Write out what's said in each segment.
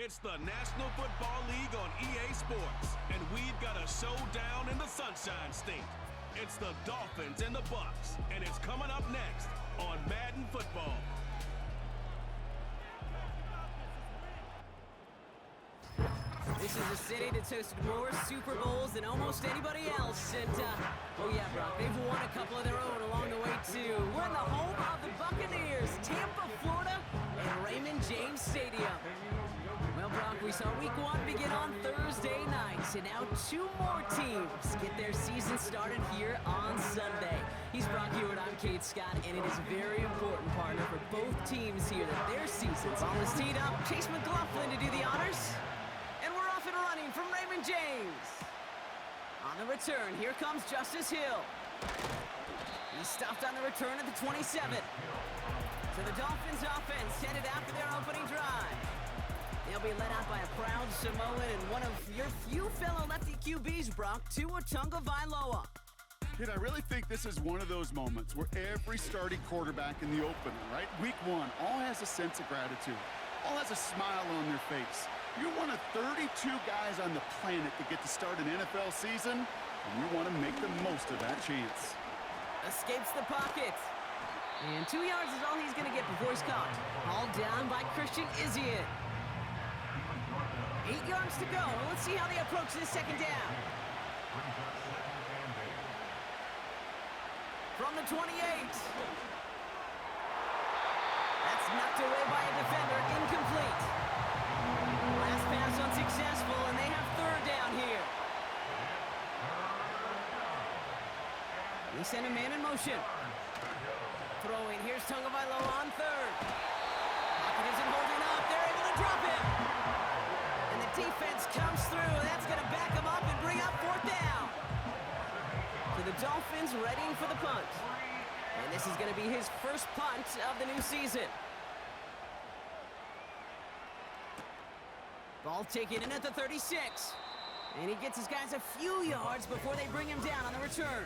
It's the National Football League on EA Sports, and we've got a showdown in the Sunshine State. It's the Dolphins and the Bucs, and it's coming up next on Madden Football. This is a city that's hosted more Super Bowls than almost anybody else. And, oh yeah, Brock, they've won a couple of their own along the way, too. We're in the home of the Buccaneers, Tampa, Florida, and Raymond James Stadium. Well, Brock, we saw Week 1 begin on Thursday night, and now two more teams get their season started here on Sunday. He's Brock Hewitt, I'm Kate Scott, and it is a very important, partner, for both teams here that their seasons all is teed up. Chase McLaughlin to do the honors. And we're off and running from Raymond James. On the return, here comes Justice Hill. He's stopped on the return at the 27. So the Dolphins offense headed out for their opening drive. They'll be led out by a proud Samoan and one of your few fellow lefty QBs, Brock, Tua Tagovailoa. Kid, I really think this is one of those moments where every starting quarterback in the opener, right? Week 1, all has a sense of gratitude. All has a smile on their face. You're one of 32 guys on the planet that get to start an NFL season, and you want to make the most of that chance. Escapes the pocket. And 2 yards is all he's going to get before he's caught. Hauled down by Christian Izien. 8 yards to go. Let's see how they approach this second down. From the 28. That's knocked away by a defender. Incomplete. Last pass unsuccessful, and they have third down here. They send a man in motion. Throwing. Here's Tagovailoa on third. Pocket isn't holding up. They're able to drop him. And the defense comes through. That's going to back him up and bring up fourth down. So the Dolphins readying for the punt. And this is going to be his first punt of the new season. Ball taken in at the 36. And he gets his guys a few yards before they bring him down on the return.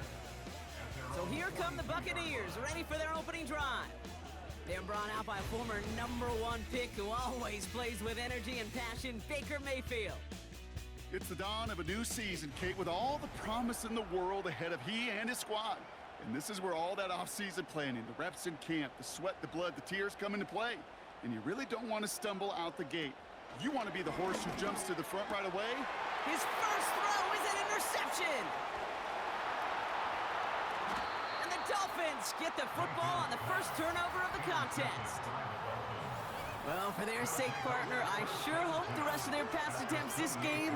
So here come the Buccaneers, ready for their opening drive. They're brought out by former #1 pick who always plays with energy and passion, Baker Mayfield. It's the dawn of a new season, Kate, with all the promise in the world ahead of he and his squad. And this is where all that off-season planning, the reps in camp, the sweat, the blood, the tears come into play. And you really don't want to stumble out the gate. You want to be the horse who jumps to the front right away. His first throw is an interception. And the Dolphins get the football on the first turnover of the contest. Well, for their sake, partner, I sure hope the rest of their pass attempts this game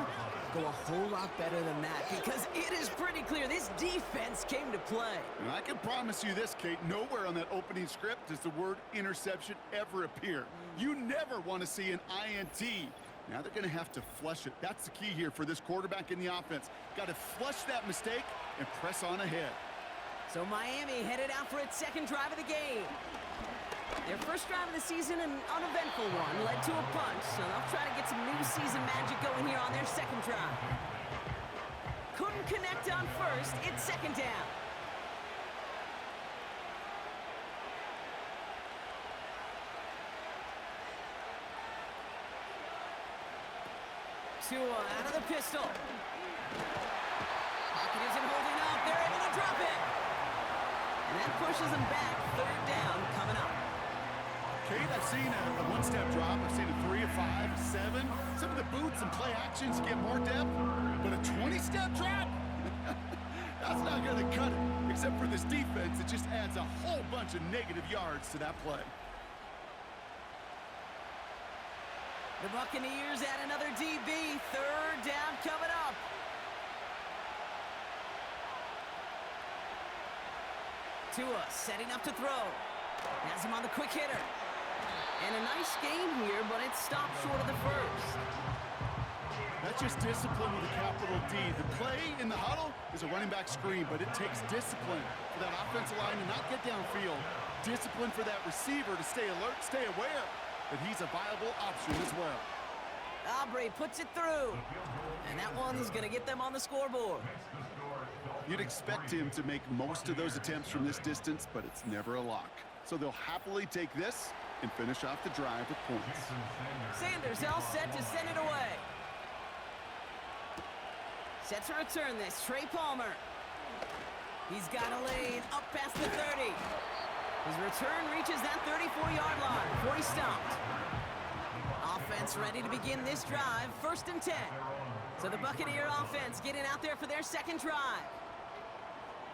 go a whole lot better than that, because it is pretty clear this defense came to play. And I can promise you this, Kate, nowhere on that opening script does the word interception ever appear. You never want to see an INT. Now they're going to have to flush it. That's the key here for this quarterback in the offense. Got to flush that mistake and press on ahead. So Miami headed out for its second drive of the game. Their first drive of the season, an uneventful one, led to a punt. So they'll try to get some new season magic going here on their second drive. Couldn't connect on first. It's second down. Tua out of the pistol. Pocket isn't holding up. They're able to drop it. And that pushes them back. Third down coming up. Kate, I've seen a one-step drop. I've seen a 3, a 5, a 7. Some of the boots and play actions get more depth. But a 20-step drop? That's not going to cut it. Except for this defense, it just adds a whole bunch of negative yards to that play. The Buccaneers add another DB. Third down coming up. Tua setting up to throw. Has him on the quick hitter. And a nice game here, but it stopped short of the first. That's just discipline with a capital D. The play in the huddle is a running back screen, but it takes discipline for that offensive line to not get downfield. Discipline for that receiver to stay alert, stay aware that he's a viable option as well. Aubrey puts it through. And that one's going to get them on the scoreboard. You'd expect him to make most of those attempts from this distance, but it's never a lock. So they'll happily take this and finish off the drive with points. Sanders all set to send it away. Set to return this, Trey Palmer. He's got a lane up past the 30. His return reaches that 34-yard line before he stopped. Offense ready to begin this drive, 1st and 10. So the Buccaneer offense getting out there for their second drive.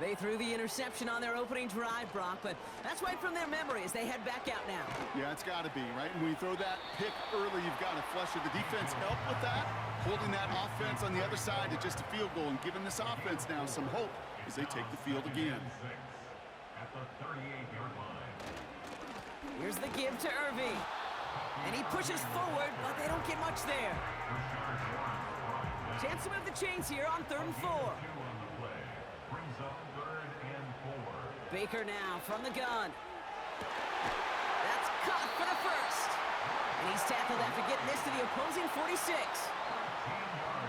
They threw the interception on their opening drive, Brock, but that's right from their memory as they head back out now. Yeah, it's got to be, right? And when you throw that pick early, you've got to flush it. The defense helped with that, holding that offense on the other side to just a field goal and giving this offense now some hope as they take the field again. At the 38-yard line. Here's the give to Irving. And he pushes forward, but they don't get much there. Chance to move the chains here on 3rd and 4. Brings up 3rd and 4. Baker now from the gun. That's caught for the first. And he's tackled after getting this to the opposing 46.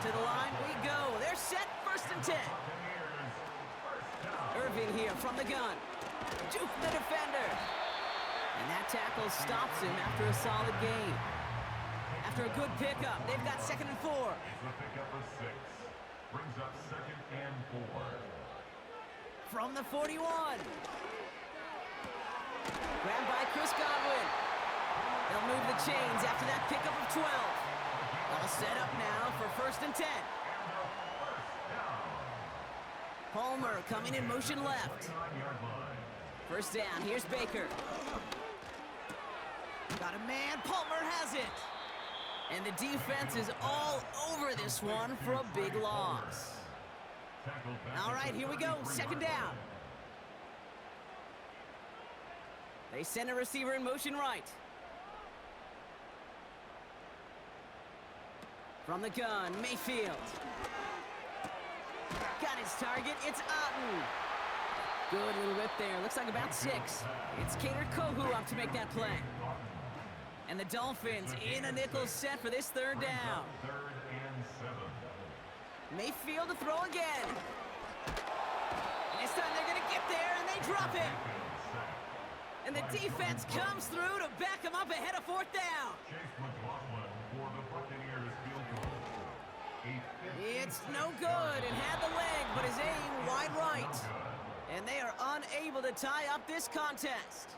To the line we go. They're set, 1st and 10. Irving here from the gun. Juke the defender. And that tackle stops him after a solid gain. After a good pickup, they've got 2nd and 4. The pickup of 6. Brings up 2nd and 4. From the 41. Grabbed by Chris Godwin. They'll move the chains after that pickup of 12. All set up now for 1st and 10. Palmer coming in motion left. 1st down, here's Baker. Got a man, Palmer has it. And the defense is all over this one for a big loss. All right, here we go, 2nd down. They send a receiver in motion right. From the gun, Mayfield. Got his target, it's Otten. Good little rip there, looks like about 6. It's Cater Kohu up to make that play. And the Dolphins in a nickel set for this 3rd down. 3rd and 7. Mayfield to throw again. And this time they're gonna get there and they drop it. And the defense comes through to back him up ahead of 4th down. Chase McLaughlin for the Buccaneers field goal. It's no good. It had the leg, but his aim wide right. And they are unable to tie up this contest.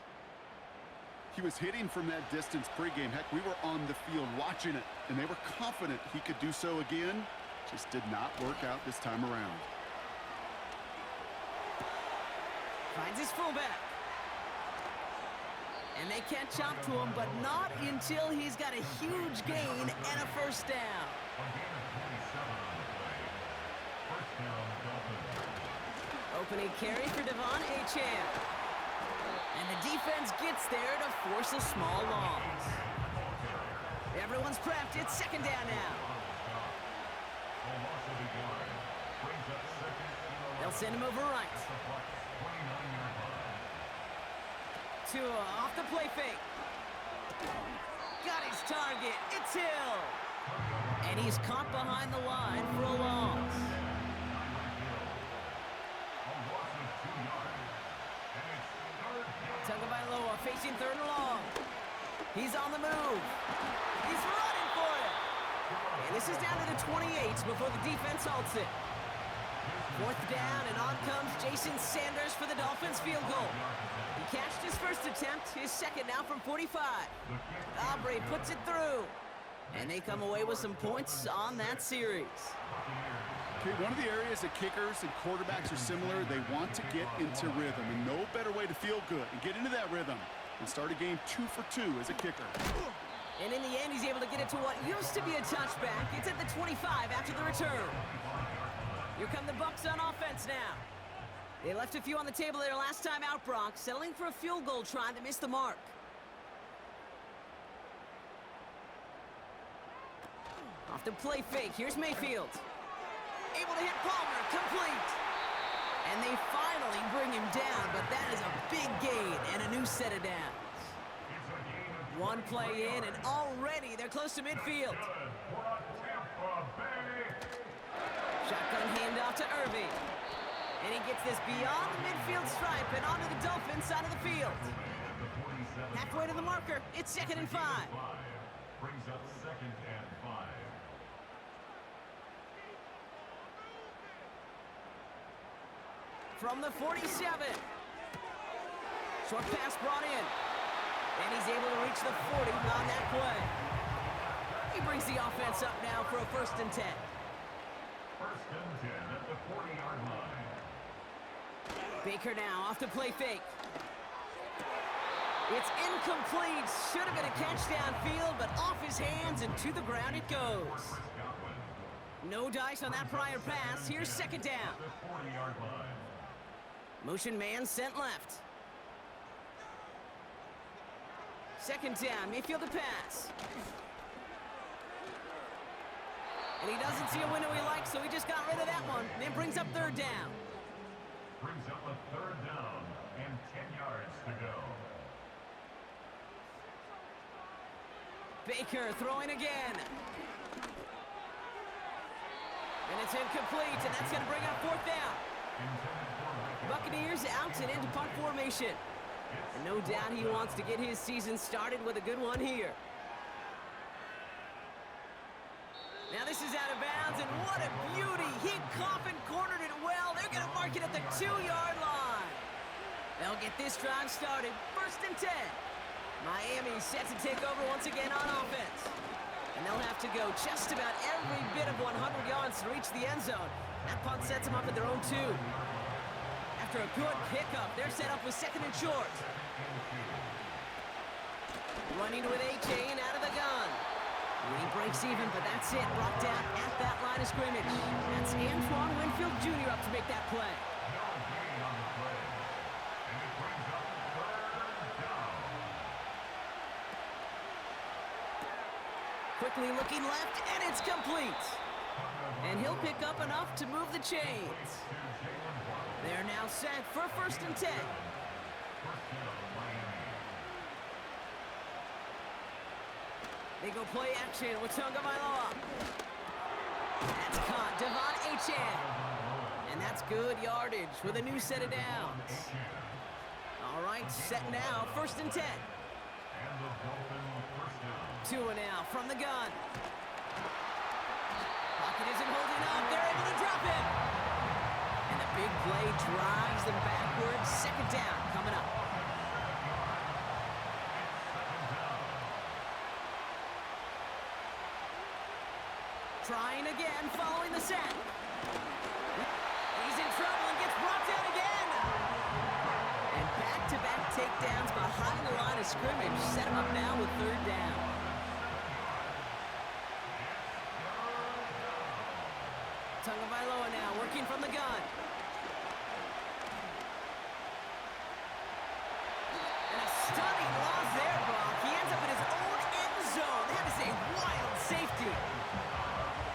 He was hitting from that distance pregame. Heck, we were on the field watching it, and they were confident he could do so again. Just did not work out this time around. Finds his fullback. And they catch up to him, but not until he's got a huge gain and a 1st down. Opening carry for Devon Achane. And the defense gets there to force a small loss. Everyone's prepped. It's 2nd down now. They'll send him over right. Tua off the play fake. Got his target. It's Hill. And he's caught behind the line for a loss. Tagovailoa facing 3rd and long. He's on the move. He's running for it. And this is down to the 28 before the defense halts it. 4th down, and on comes Jason Sanders for the Dolphins field goal. He cashed his 1st attempt, his 2nd now from 45. Aubrey puts it through. And they come away with some points on that series. Okay, one of the areas that kickers and quarterbacks are similar, they want to get into rhythm. And no better way to feel good and get into that rhythm and start a game 2 for 2 as a kicker. And in the end, he's able to get it to what used to be a touchback. It's at the 25 after the return. Here come the Bucs on offense now. They left a few on the table there last time out, Brock, settling for a field goal try that missed the mark. Off the play fake, here's Mayfield. Able to hit Palmer, complete. And they finally bring him down, but that is a big gain and a new set of downs. One play in, and already they're close to midfield. Shotgun handoff to Irving. And he gets this beyond the midfield stripe and onto the Dolphins side of the field. Halfway to the marker. It's 2nd and 5. Brings up 2nd and 5. From the 47. Short pass brought in. And he's able to reach the 40 on that play. He brings the offense up now for a 1st and 10. 1st and 10 at the 40-yard line. Baker now off the play fake. It's incomplete. Should have been a catch downfield, but off his hands and to the ground it goes. No dice on that prior pass. Here's 2nd down. The 40-yard line. Motion man sent left. 2nd down, Mayfield to pass. And he doesn't see a window he likes, so he just got rid of that one. Then brings up 3rd down. Brings up a 3rd down and 10 yards to go. Baker throwing again. And it's incomplete, and that's going to bring up 4th down. Buccaneers out and into punt formation. And no doubt he wants to get his season started with a good one here. Now this is out of bounds, and what a beauty. He coffin cornered it well. They're going to mark it at the 2-yard line. They'll get this drive started. 1st and 10. Miami set to take over once again on offense. And they'll have to go just about every bit of 100 yards to reach the end zone. That punt sets them up at their own 2. After a good pickup, they're set up with 2nd and short. Running with A.J. and out of the gun. He breaks even, but that's it. Brought down at that line of scrimmage. That's Antoine Winfield Jr. up to make that play. No gain on the play. And it brings up 3rd down. Quickly looking left, and it's complete. And he'll pick up enough to move the chains. They're now set for 1st and 10. They go play action with Tagovailoa. That's caught. Devon Achane. And that's good yardage with a new set of downs. All right, set now. 1st and 10. And the Dolphins 1st down. 2 and out from the gun. Pocket isn't holding up. They're able to drop it. And the big play drives them backwards. 2nd down coming up. Trying again, following the sack. He's in trouble and gets brought down again. And back-to-back takedowns behind the line of scrimmage set him up now with 3rd down. Tagovailoa now working from the gun. And a stunning loss there, Brock. He ends up in his own end zone. That is a wild safety.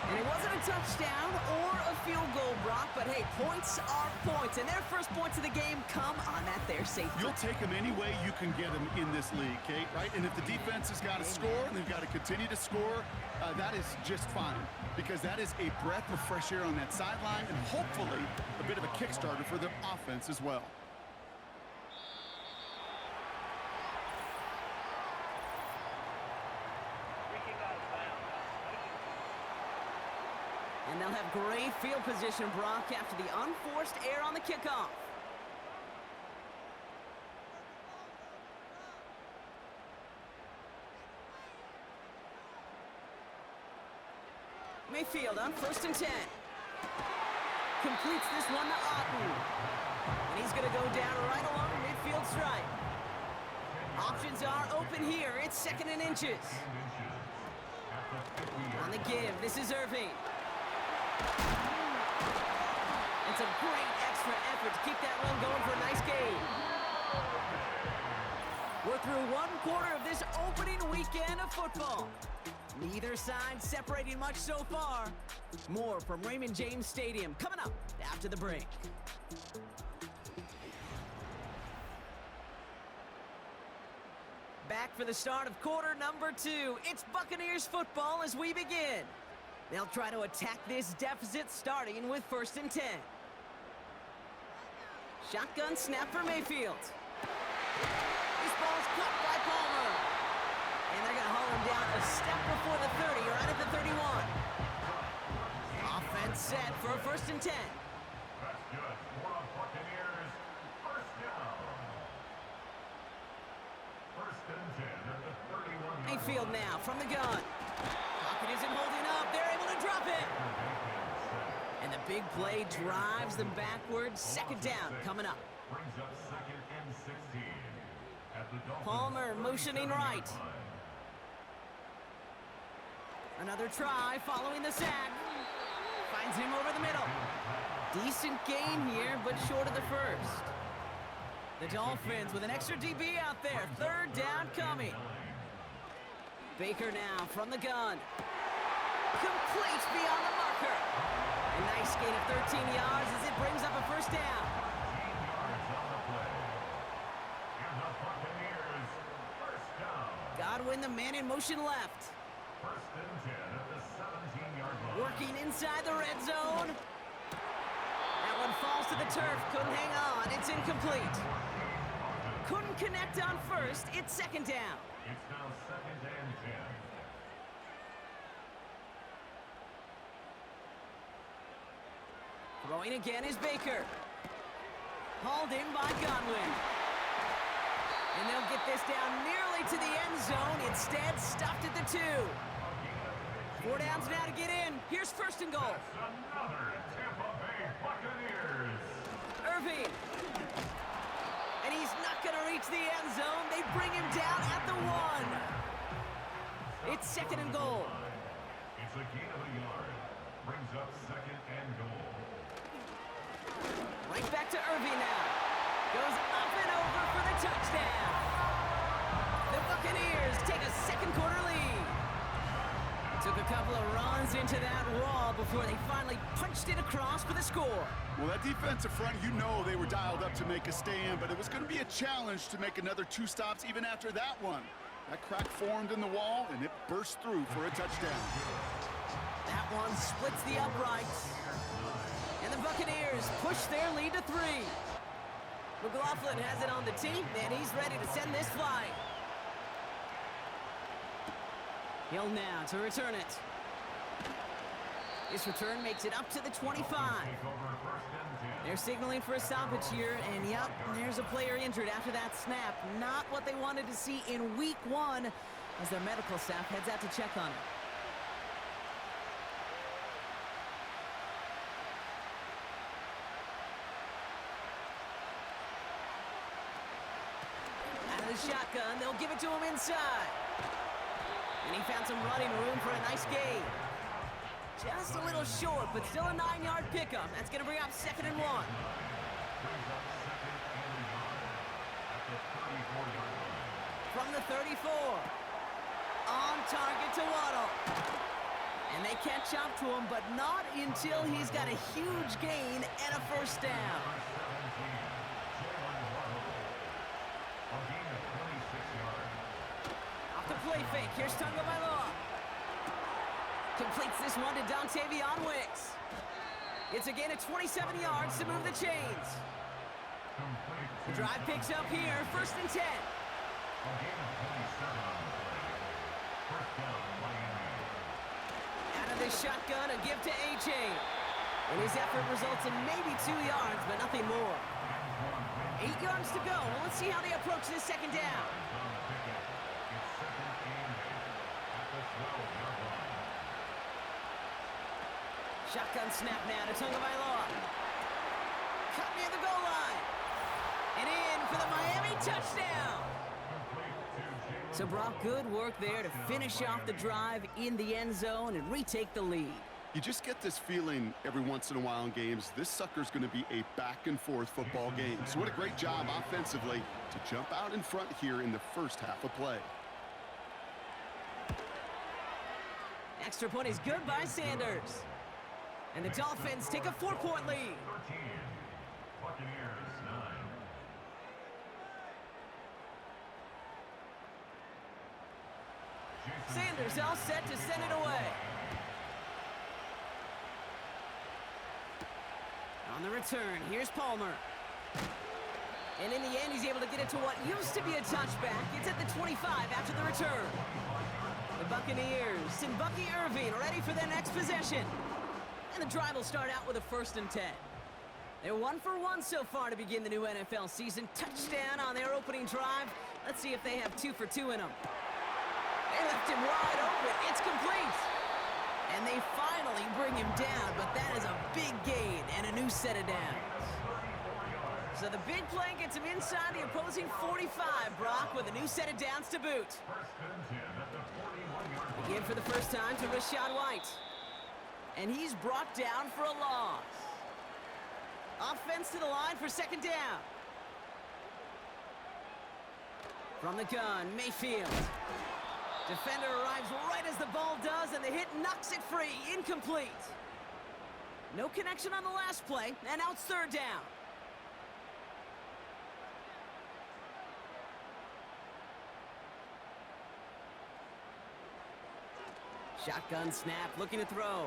And it wasn't a touchdown or a field goal, Brock, but hey, points are points. And their first points of the game come on that there safety. You'll take them any way you can get them in this league, Kate, right? And if the defense has got to score and they've got to continue to score, that is just fine. Because that is a breath of fresh air on that sideline and hopefully a bit of a kickstarter for the offense as well. And they'll have great field position, Brock, after the unforced error on the kickoff. Mayfield on 1st and 10. Completes this one to Otten. And he's going to go down right along the midfield stripe. Options are open here. It's 2nd and inches. On the give, this is Irving. It's a great extra effort to keep that run going for a nice gain. We're through 1 quarter of this opening weekend of football. Neither side separating much so far. More from Raymond James Stadium coming up after the break. Back for the start of quarter number 2. It's Buccaneers football as we begin. They'll try to attack this deficit starting with 1st and 10. Shotgun snap for Mayfield. This ball's caught by down a step before the 30, or right at the 31. Offense set for a 1st and 10. That's good. For the Buccaneers, first down. 1st and 10 at the 31. Mayfield now from the gun. Pocket isn't holding up. They're able to drop it. And the big play drives them backwards. 2nd down coming up. Brings up 2nd and 16 at the Dolphins. Palmer motioning right. Another try following the sack. Finds him over the middle. Decent gain here, but short of the 1st. The Dolphins with an extra DB out there. 3rd down coming. Baker now from the gun. Complete beyond the marker. A nice gain of 13 yards as it brings up a 1st down. 15 yards on the play. And the Buccaneers, first down. Godwin, the man in motion left. 1st and 10 at the 17-yard line. Working inside the red zone. That one falls to the turf. Couldn't hang on. It's incomplete. Couldn't connect on 1st. It's 2nd down. It's now 2nd and 10. Throwing again is Baker. Hauled in by Godwin. And they'll get this down nearly to the end zone. Instead, stopped at the 2. 4 downs now to get in. Here's 1st and goal. Another Tampa Bay Buccaneers. Irving. And he's not going to reach the end zone. They bring him down at the 1. It's 2nd and goal. It's a gain of a yard. Brings up 2nd and goal. Right back to Irving now. Goes up and over for the touchdown. The Buccaneers take a 2nd quarter lead. Took a couple of runs into that wall before they finally punched it across for the score. Well, that defensive front, you know they were dialed up to make a stand, but it was going to be a challenge to make another 2 stops even after that one. That crack formed in the wall, and it burst through for a touchdown. That one splits the uprights. And the Buccaneers push their lead to 3. McLaughlin has it on the team, and he's ready to send this flight. Hill now to return it. This return makes it up to the 25. They're signaling for a stoppage here, and yep, there's a player injured after that snap. Not what they wanted to see in week 1 as their medical staff heads out to check on him. Out of the shotgun, they'll give it to him inside. And he found some running room for a nice gain. Just a little short, but still a 9-yard pickup. That's going to bring up 2nd and 1. From the 34. On target to Waddle. And they catch up to him, but not until he's got a huge gain and a 1st down. Off the play fake. Here's Tagovailoa. Completes this one to Dontavion Wicks. It's a gain of 27 yards to move the chains. The drive picks up here, 1st and 10. Out of the shotgun, a give to A.J. And his effort results in maybe 2 yards, but nothing more. 8 yards to go. Well, let's see how they approach this 2nd down. Shotgun snap now to Tagovailoa. Cut near the goal line. And in for the Miami touchdown. So Brock, good work there to finish off the drive in the end zone and retake the lead. You just get this feeling every once in a while in games, this sucker's going to be a back-and-forth football game. So what a great job offensively to jump out in front here in the 1st half of play. Extra point is good by Sanders. And the Dolphins take a 4-point lead. 13. Buccaneers 9. Sanders all set to send it away. On the return, here's Palmer. And in the end, he's able to get it to what used to be a touchback. It's at the 25 after the return. The Buccaneers and Bucky Irving ready for their next possession. And the drive will start out with a 1st and 10. They're 1 for 1 so far to begin the new NFL season. Touchdown on their opening drive. Let's see if they have 2 for 2 in them. They left him wide open. It's complete. And they finally bring him down, but that is a big gain and a new set of downs. So the big play gets him inside the opposing 45, Brock, with a new set of downs to boot. Again for the first time to Rachaad White. And he's brought down for a loss. Offense to the line for 2nd down. From the gun, Mayfield. Defender arrives right as the ball does, and the hit knocks it free. Incomplete. No connection on the last play, and now it's 3rd down. Shotgun snap, looking to throw.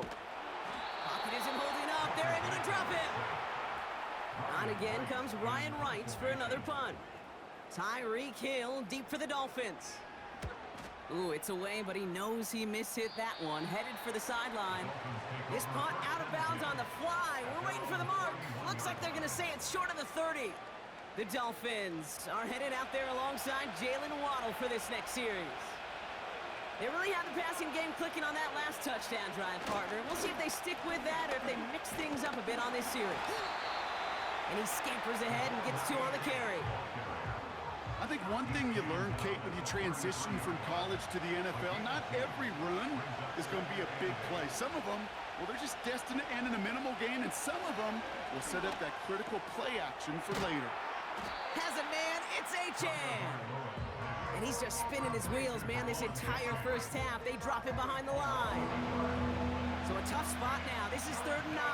Pocket isn't holding up. They're able to drop him. On again comes Ryan Wright for another punt. Tyreek Hill deep for the Dolphins. Ooh, it's away, but he knows he mishit that one. Headed for the sideline. This punt out of bounds on the fly. We're waiting for the mark. Looks like they're going to say it's short of the 30. The Dolphins are headed out there alongside Jalen Waddle for this next series. They really have the passing game clicking on that last touchdown drive, partner. We'll see if they stick with that or if they mix things up a bit on this series. And he scampers ahead and gets 2 on the carry. I think one thing you learn, Kate, when you transition from college to the NFL, not every run is going to be a big play. Some of them, well, they're just destined to end in a minimal gain, and some of them will set up that critical play action for later. Has a man, it's Achan. And he's just spinning his wheels, man, this entire first half. They drop him behind the line. So a tough spot now. This is 3rd and 9.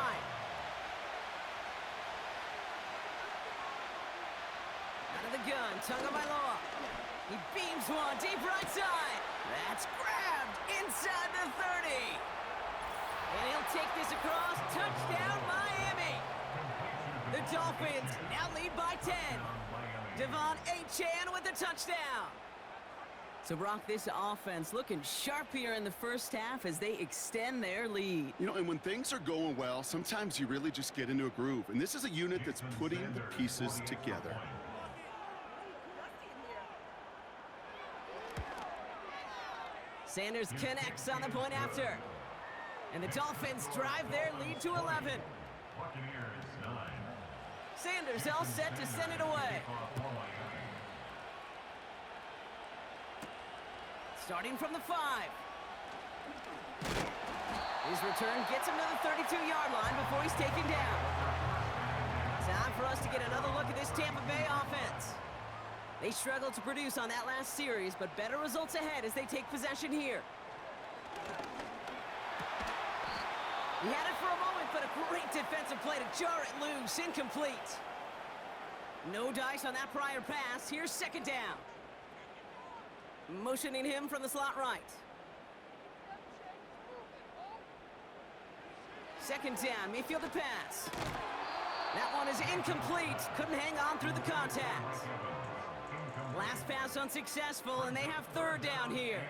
Out of the gun, Tagovailoa. He beams one deep right side. That's grabbed inside the 30. And he'll take this across. Touchdown, Miami. The Dolphins now lead by 10. Devon Achan with the touchdown. So, Brock, this offense looking sharp here in the first half as they extend their lead. You know, and when things are going well, sometimes you really just get into a groove. And this is a unit that's putting the pieces together. Sanders connects on the point after. And the Dolphins drive their lead to 11. Sanders all set to send it away. Starting from the 5. His return gets him to the 32-yard line before he's taken down. Time for us to get another look at this Tampa Bay offense. They struggled to produce on that last series, but better results ahead as they take possession here. He had it for a moment, but a great defensive play to jar it loose. Incomplete. No dice on that prior pass. Here's 2nd down. Motioning him from the slot right. 2nd down, Mayfield to pass. That one is incomplete. Couldn't hang on through the contact. Last pass unsuccessful, and they have 3rd down here.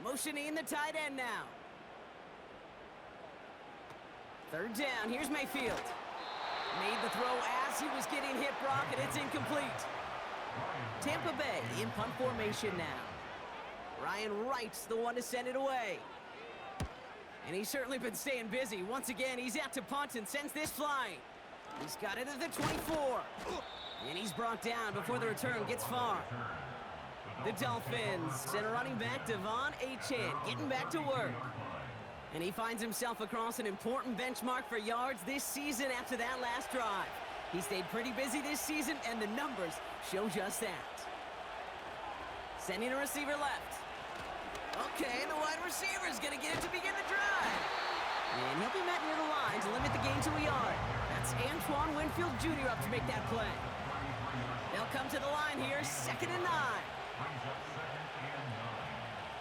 Motioning the tight end now. 3rd down, here's Mayfield. Made the throw as he was getting hit, Brock, and it's incomplete. Tampa Bay in punt formation now. Ryan Wright's the one to send it away. And he's certainly been staying busy. Once again, he's out to punt and sends this flying. He's got it at the 24. And he's brought down before the return gets far. The Dolphins and running back Devon Achan getting back to work. And he finds himself across an important benchmark for yards this season after that last drive. He stayed pretty busy this season, and the numbers show just that. Sending a receiver left. Okay, and the wide receiver is going to get it to begin the drive. And he'll be met near the line to limit the gain to a yard. That's Antoine Winfield Jr. up to make that play. They'll come to the line here, 2nd and 9.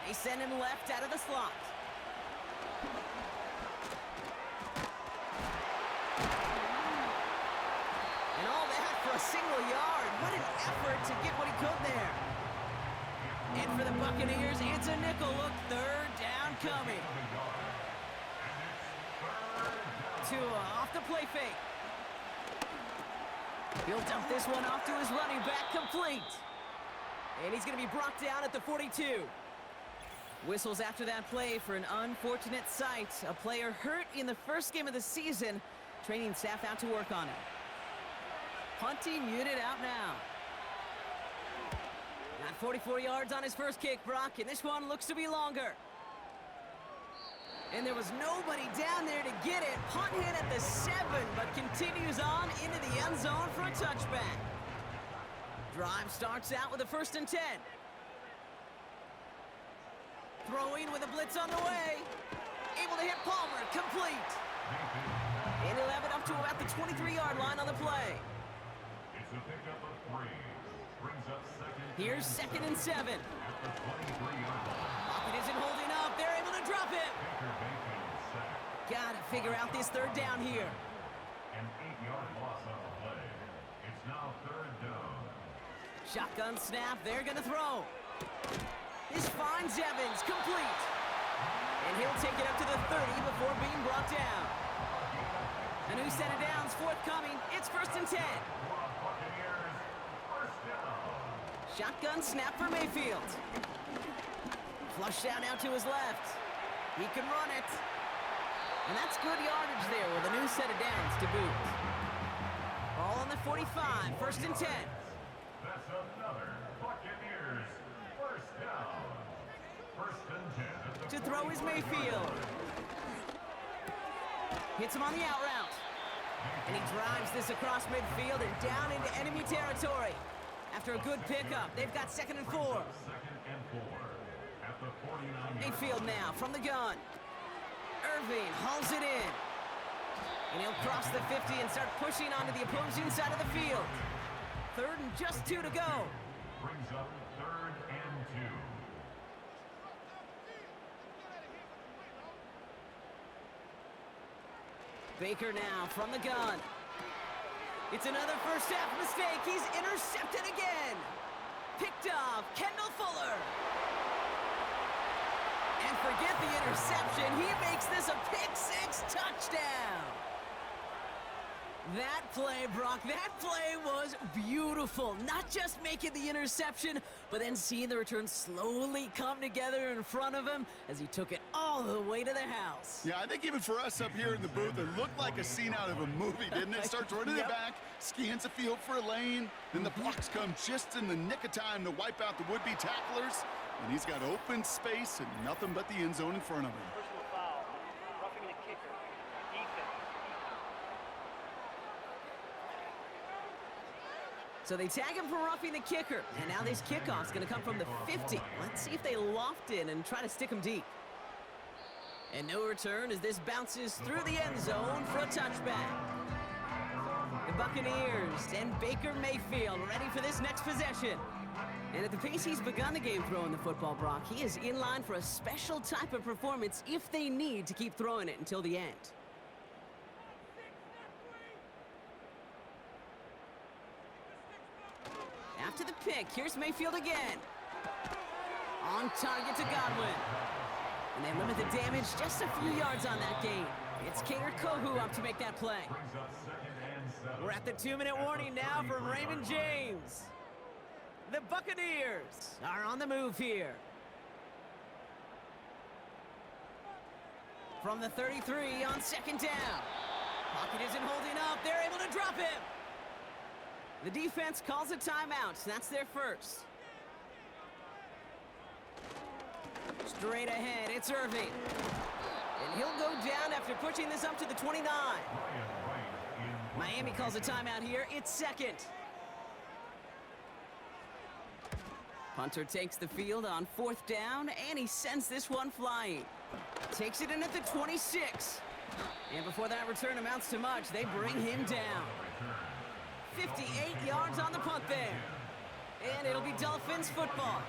They send him left out of the slot. And all that for a single yard. What an effort to get what he could there. And for the Buccaneers, it's a nickel look. Third down coming. Tua off the play fake. He'll dump this one off to his running back, complete. And he's going to be brought down at the 42. Whistles after that play for an unfortunate sight. A player hurt in the first game of the season. Training staff out to work on it. Punting unit out now. Got 44 yards on his first kick, Brock, and this one looks to be longer. And there was nobody down there to get it. Punt hit at the 7, but continues on into the end zone for a touchback. Drive starts out with a 1st and 10. Throwing with a blitz on the way. Able to hit Palmer, complete. And he'll have it up to about the 23-yard line on the play. It's a pickup of 3. Brings up second. Here's 2nd and 7. At the 23-yard line. Pocket isn't holding up. They're able to drop it. Baker Mayfield sacked. Gotta figure out this 3rd down here. An 8-yard loss on the play. It's now 3rd down. Shotgun snap. They're gonna throw. This finds Evans, complete. And he'll take it up to the 30 before being brought down. A new set of downs forthcoming. It's 1st and 10. Buccaneers, 1st down. Shotgun snap for Mayfield. Flush down out to his left. He can run it. And that's good yardage there with a new set of downs to boot. Ball on the 45, 1st and 10. That's another Buccaneers 1st down. 1st and 10 at the To throw is Mayfield. Hits him on the out route. And he drives this across midfield and down into enemy territory. After a good pickup, they've got 2nd and 4. 2nd and 4 at the 49. Mayfield now from the gun. Irving hauls it in. And he'll cross the 50 and start pushing onto the opposing side of the field. 3rd and just 2 to go. Brings up 3rd and 2. Baker now from the gun. It's another first half mistake. He's intercepted again. Picked off Kendall Fuller. And forget the interception. He makes this a pick-6 touchdown. That play, Brock, that play was beautiful. Not just making the interception, but then seeing the return slowly come together in front of him as he took it all the way to the house. Yeah, I think even for us up here in the booth, it looked like a scene out of a movie, didn't it? Starts running it back, scans the field for a lane, then the blocks come just in the nick of time to wipe out the would-be tacklers, and he's got open space and nothing but the end zone in front of him. Personal foul, roughing the kicker, defense. So they tag him for roughing the kicker, and now this kickoff's going to come from the 50. Let's see if they loft in and try to stick him deep. And no return as this bounces through the end zone for a touchback. The Buccaneers and Baker Mayfield ready for this next possession. And at the pace he's begun the game throwing the football, Brock, he is in line for a special type of performance if they need to keep throwing it until the end. After the pick, here's Mayfield again. On target to Godwin. And they limit the damage just a few yards on that gain. It's Kader Kohu up to make that play. Brings up 2nd and 7. We're at the 2-minute warning now from Raymond James. The Buccaneers are on the move here. From the 33 on 2nd down. Pocket isn't holding up. They're able to drop him. The defense calls a timeout. That's their first. Straight ahead, it's Irving. And he'll go down after pushing this up to the 29. Miami calls a timeout here. It's 2nd. Punter takes the field on 4th down, and he sends this one flying. Takes it in at the 26. And before that return amounts to much, they bring him down. 58 yards on the punt there. And it'll be Dolphins football.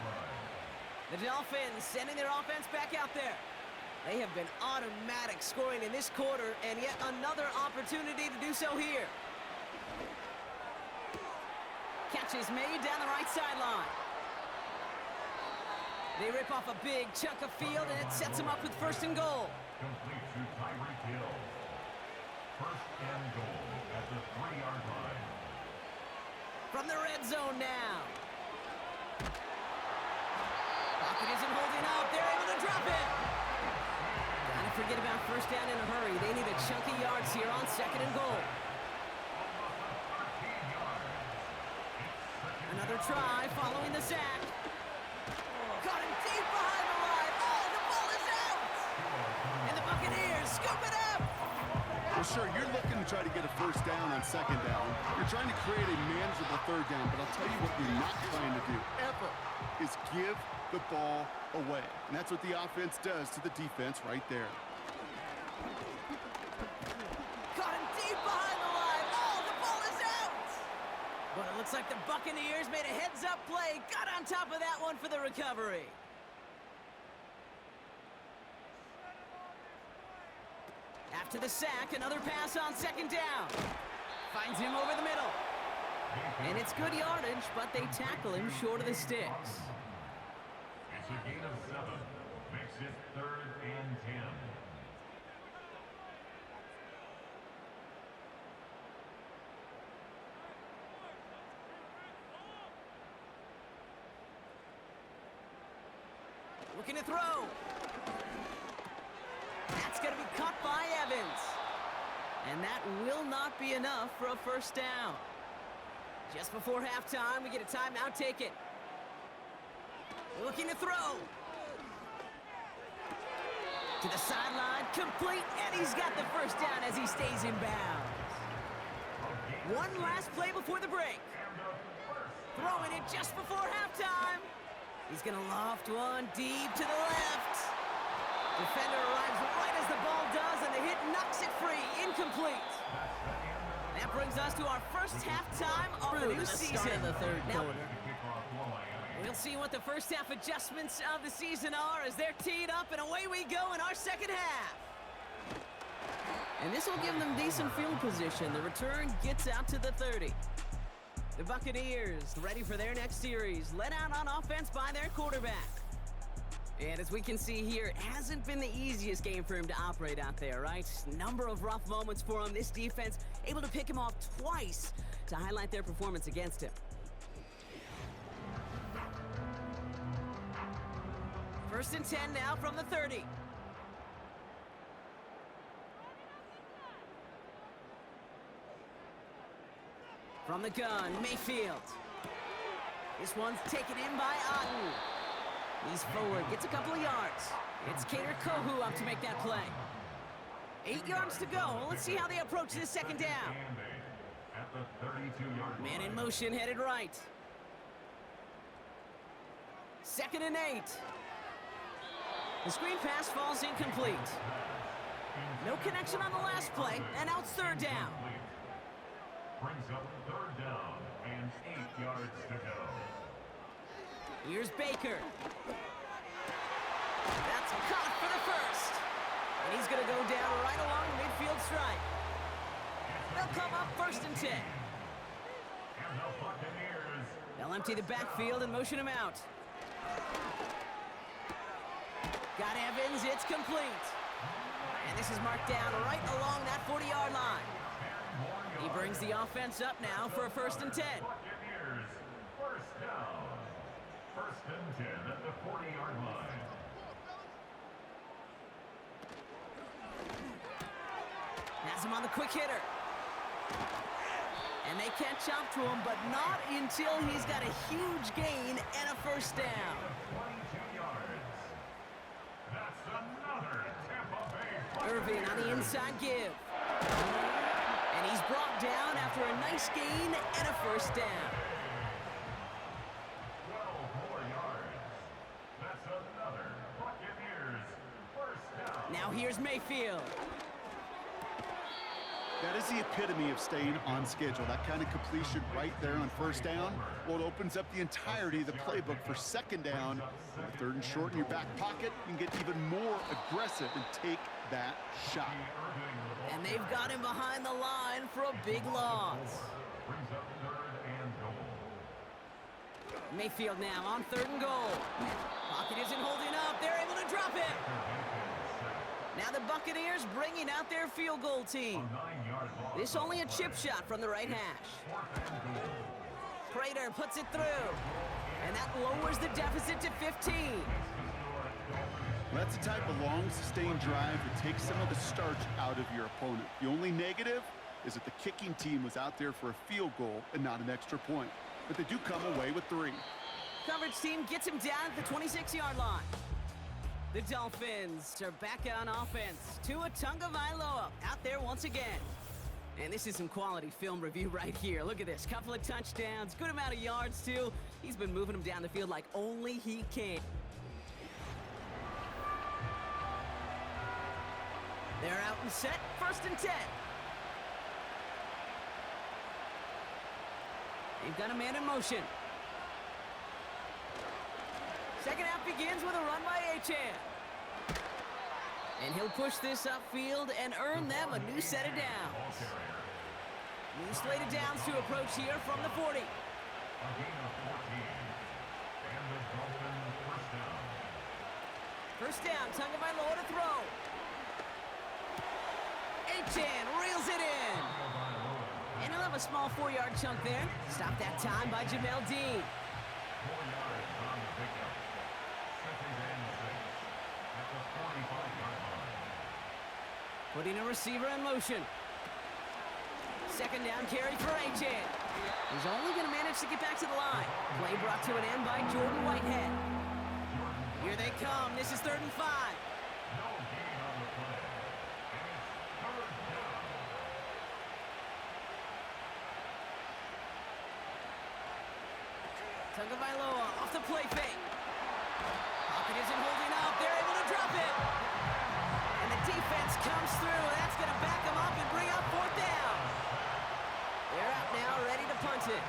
The Dolphins sending their offense back out there. They have been automatic scoring in this quarter, and yet another opportunity to do so here. Catch is made down the right sideline. They rip off a big chunk of field, and it sets them up with 1st and goal. Complete to Tyreek Hill. 1st and goal at the 3-yard line. From the red zone now. Pocket isn't holding up. They're able to drop it. Gotta forget about 1st down in a hurry. They need a chunk of yards here on 2nd and goal. Another try following the sack. Got him deep behind the line. Oh, the ball is out! And the Buccaneers scoop it up! Well, sure, you're looking to try to get a 1st down on 2nd down. You're trying to create a manageable 3rd down, but I'll tell you what you're not trying to do, ever, is give the ball away. And that's what the offense does to the defense right there. Got him deep behind the line. Oh, the ball is out! But it looks like the Buccaneers made a heads-up play. Got on top of that one for the recovery. After the sack, another pass on 2nd down. Finds him over the middle. And it's good yardage, but they tackle him short of the sticks. It's a gain of 7. Makes it 3rd and 10. Looking to throw. That's going to be caught by Evans. And that will not be enough for a 1st down. Just before halftime, we get a timeout taken. Looking to throw. To the sideline, complete, and he's got the 1st down as he stays in bounds. One last play before the break. Throwing it just before halftime. He's going to loft one deep to the left. Defender arrives right as the ball does, and the hit knocks it free. Incomplete. That brings us to our 1st halftime of the new season. Of the 3rd quarter. We'll see what the 1st half adjustments of the season are as they're teed up, and away we go in our 2nd half. And this will give them decent field position. The return gets out to the 30. The Buccaneers ready for their next series, led out on offense by their quarterback. And as we can see here, it hasn't been the easiest game for him to operate out there, right? Number of rough moments for him. This defense able to pick him off twice to highlight their performance against him. 1st and 10 now from the 30. From the gun, Mayfield. This one's taken in by Otten. He's forward, gets a couple of yards. It's Cater Kohu up to make that play. 8 yards to go. Let's see how they approach this 2nd down. At the 32-yard line. Man in motion, headed right. 2nd and 8. The screen pass falls incomplete. No connection on the last play, and now it's 3rd down. Brings up 3rd down and 8 yards to go. Here's Baker. That's caught for the 1st. And he's going to go down right along the midfield stripe. They'll come up 1st and 10. And the Buccaneers. They'll empty the backfield and motion him out. Got Evans, it's complete. And this is marked down right along that 40-yard line. He brings the offense up now for a 1st and 10. Buccaneers, 1st down. 1st and 10 at the 40-yard line. Has him on the quick hitter. And they catch up to him, but not until he's got a huge gain and a 1st down. 22 yards. That's another Tampa Bay. Irvin on the inside give. And he's brought down after a nice gain and a 1st down. 12 more yards. That's another Buccaneers 1st down. Now here's Mayfield. That is the epitome of staying on schedule. That kind of completion right there on 1st down. Well, it opens up the entirety of the playbook for 2nd down. 3rd and short in your back pocket. You can get even more aggressive and take that shot. And they've got him behind the line for a big loss. Brings up 3rd and goal. Mayfield now on 3rd and goal. Pocket isn't Buccaneers bringing out their field goal team. This only a chip shot from the right hash. Prater puts it through, and that lowers the deficit to 15. That's the type of long, sustained drive that takes some of the starch out of your opponent. The only negative is that the kicking team was out there for a field goal and not an extra point. But they do come away with 3. Coverage team gets him down at the 26-yard line. The Dolphins are back on offense. Tua Tagovailoa out there once again. And this is some quality film review right here. Look at this. Couple of touchdowns, good amount of yards, too. He's been moving them down the field like only he can. They're out and set. 1st and 10. They've got a man in motion. Second half begins with a run by Achane. And he'll push this upfield and earn them a new set of downs. New slate of downs to approach here from the 40. First down, Tagovailoa to throw. Achane reels it in. And he'll have a small 4-yard chunk there. Stopped that time by Jamel Dean. Putting a receiver in motion. Second down carry for Achane. He's only going to manage to get back to the line. Play brought to an end by Jordan Whitehead. Here they come. This is 3rd and 5. Tagovailoa off the play fake. Pocket isn't holding up. They're able to drop it. And the defense comes through. That's going to back them up and bring up 4th down. They're out now, ready to punt it.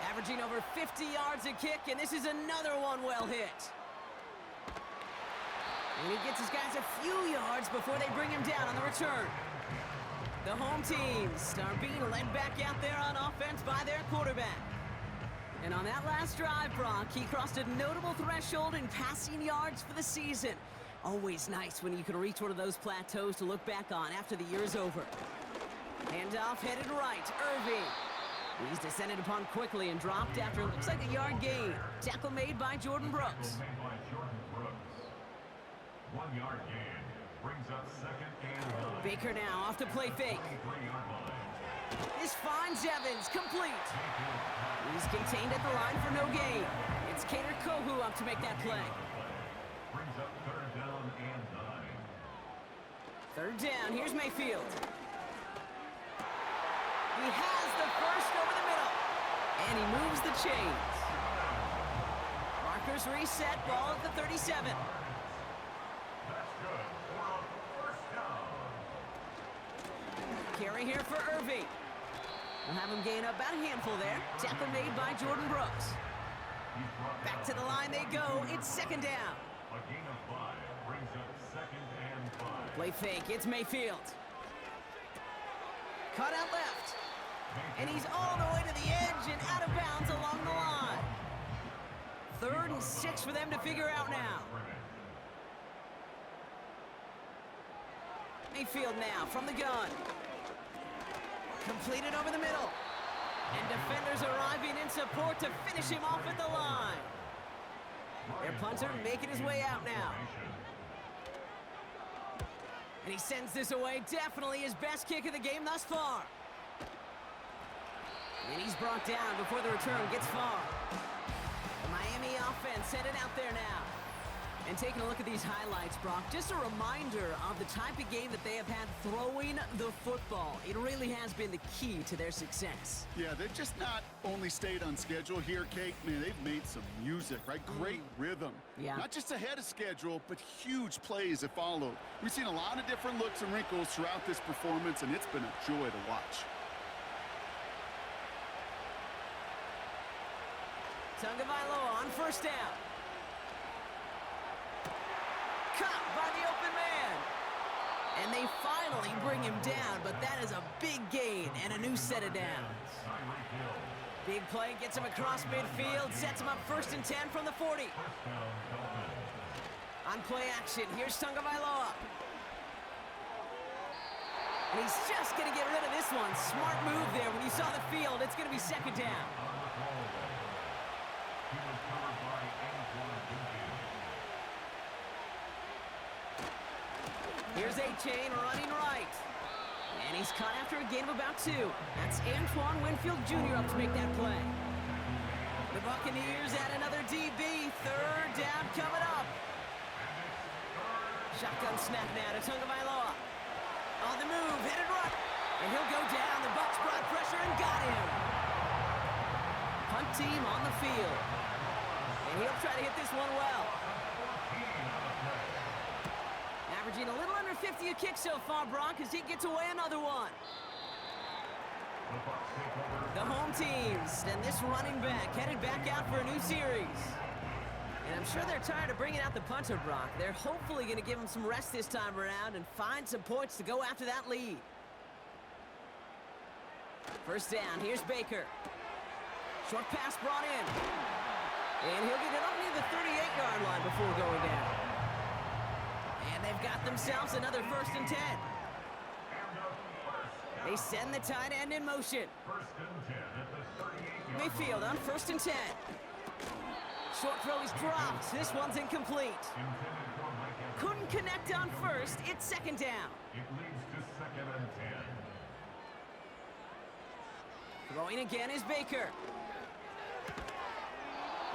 Averaging over 50 yards a kick, and this is another one well hit. And he gets his guys a few yards before they bring him down on the return. The home teams are being led back out there on offense by their quarterback. And on that last drive, Brock, he crossed a notable threshold in passing yards for the season. Always nice when you can reach one of those plateaus to look back on after the year's over. Handoff headed right, Irving. He's descended upon quickly and dropped after it looks like a yard gain. Tackle made by Jordan Brooks. 1 yard gain brings up 2nd and 9. Baker now off the play fake. This finds Evans, complete. He's contained at the line for no gain. It's Kader Kohu up to make that play. Brings up 3rd down and 9. 3rd down, here's Mayfield. He has the first over the middle. And he moves the chains. Markers reset, ball at the 37. That's good for a 1st down. Carry here for Irving. We'll have him gain about a handful there. Tackle made by Jordan Brooks. Back to the line they go. It's 2nd down. A gain of 5 brings up 2nd and 5. Play fake. It's Mayfield. Cut out left. And he's all the way to the edge and out of bounds along the line. 3rd and 6 for them to figure out now. Mayfield now from the gun. Completed over the middle. And defenders arriving in support to finish him off at the line. Their punter making his way out now. And he sends this away. Definitely his best kick of the game thus far. And he's brought down before the return gets far. The Miami offense headed out there now. And taking a look at these highlights, Brock, just a reminder of the type of game that they have had throwing the football. It really has been the key to their success. Yeah, they've just not only stayed on schedule here, Kate. Man, they've made some music, right? Great rhythm. Yeah. Not just ahead of schedule, but huge plays have followed. We've seen a lot of different looks and wrinkles throughout this performance, and it's been a joy to watch. Tagovailoa on 1st down. Caught by the open man. And they finally bring him down, but that is a big gain and a new set of downs. Big play gets him across midfield, sets him up 1st and 10 from the 40. On play action, here's Tagovailoa. And he's just going to get rid of this one. Smart move there. When you saw the field, it's going to be second down. Here's A-Chain running right. And he's caught after a gain of about 2. That's Antoine Winfield Jr. up to make that play. The Buccaneers add another DB. Third down coming up. Shotgun snap now to Tagovailoa. On the move, headed right. And he'll go down. The Bucs brought pressure and got him. Punt team on the field. And he'll try to hit this one well. Averaging a little under 50 a kick so far, Brock, as he gets away another one. The home teams, and this running back headed back out for a new series. And I'm sure they're tired of bringing out the punter, Brock. They're hopefully going to give him some rest this time around and find some points to go after that lead. First down, here's Baker. Short pass brought in. And he'll get it up near the 38-yard line before going down. And they've got themselves another 1st and 10. They send the tight end in motion. Mayfield on 1st and 10. Short throw is dropped. This one's incomplete. Couldn't connect on 1st. It's 2nd down. It leads to 2nd and 10. Throwing again is Baker.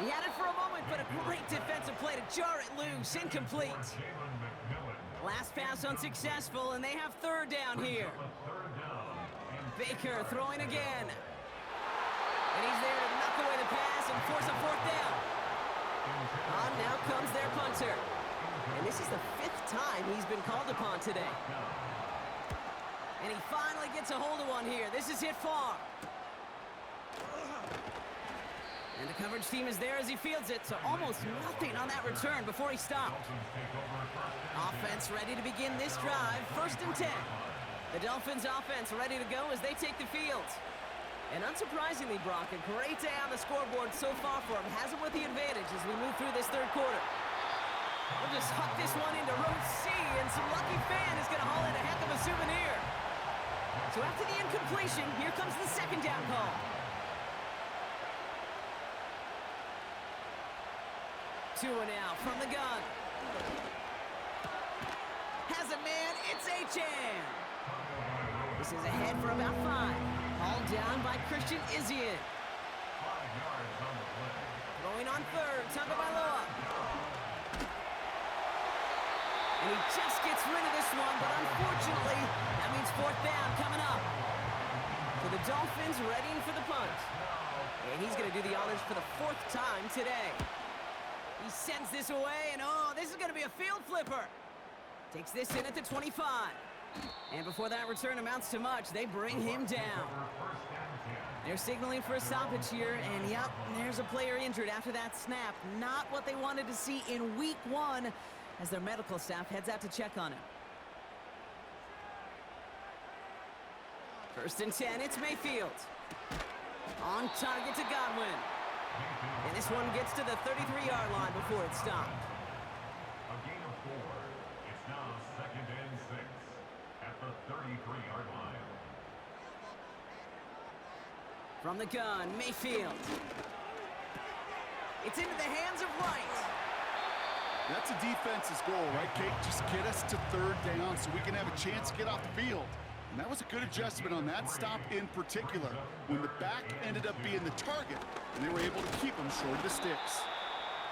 He had it for a moment, but a great defensive play to jar it loose. Incomplete. Last pass unsuccessful, and they have 3rd down here. Baker throwing again. And he's there to knock away the pass and force a 4th down. On now comes their punter. And this is the 5th time he's been called upon today. And he finally gets a hold of one here. This is hit far. And the coverage team is there as he fields it, so almost nothing on that return before he stopped. Offense ready to begin this drive, 1st and 10. The Dolphins offense ready to go as they take the field. And unsurprisingly, Brock, a great day on the scoreboard so far for him. Has him with the advantage as we move through this 3rd quarter. We'll just huck this one into row C, and some lucky fan is going to haul in a heck of a souvenir. So after the incompletion, here comes the 2nd down call. Tua now from the gun. Has a man, it's A-Chan. This is ahead for about 5. Hauled down by Christian Izien. 5 yards on the play. Throwing on 3rd, Tagovailoa. And he just gets rid of this one, but unfortunately, that means 4th down coming up. So the Dolphins readying for the punt. And he's going to do the honors for the 4th time today. He sends this away, and oh, this is going to be a field flipper. Takes this in at the 25. And before that return amounts to much, they bring him down. They're signaling for a stoppage here, and yep, there's a player injured after that snap. Not what they wanted to see in week 1 as their medical staff heads out to check on him. 1st and 10, it's Mayfield. On target to Godwin. And this one gets to the 33-yard line before it's stopped. A gain of 4. It's now 2nd and 6 at the 33-yard line. From the gun, Mayfield. It's into the hands of Wright. That's a defense's goal, right, Kate? Just get us to 3rd down so we can have a chance to get off the field. And that was a good adjustment on that stop in particular, when the back ended up being the target, and they were able to keep him short of the sticks.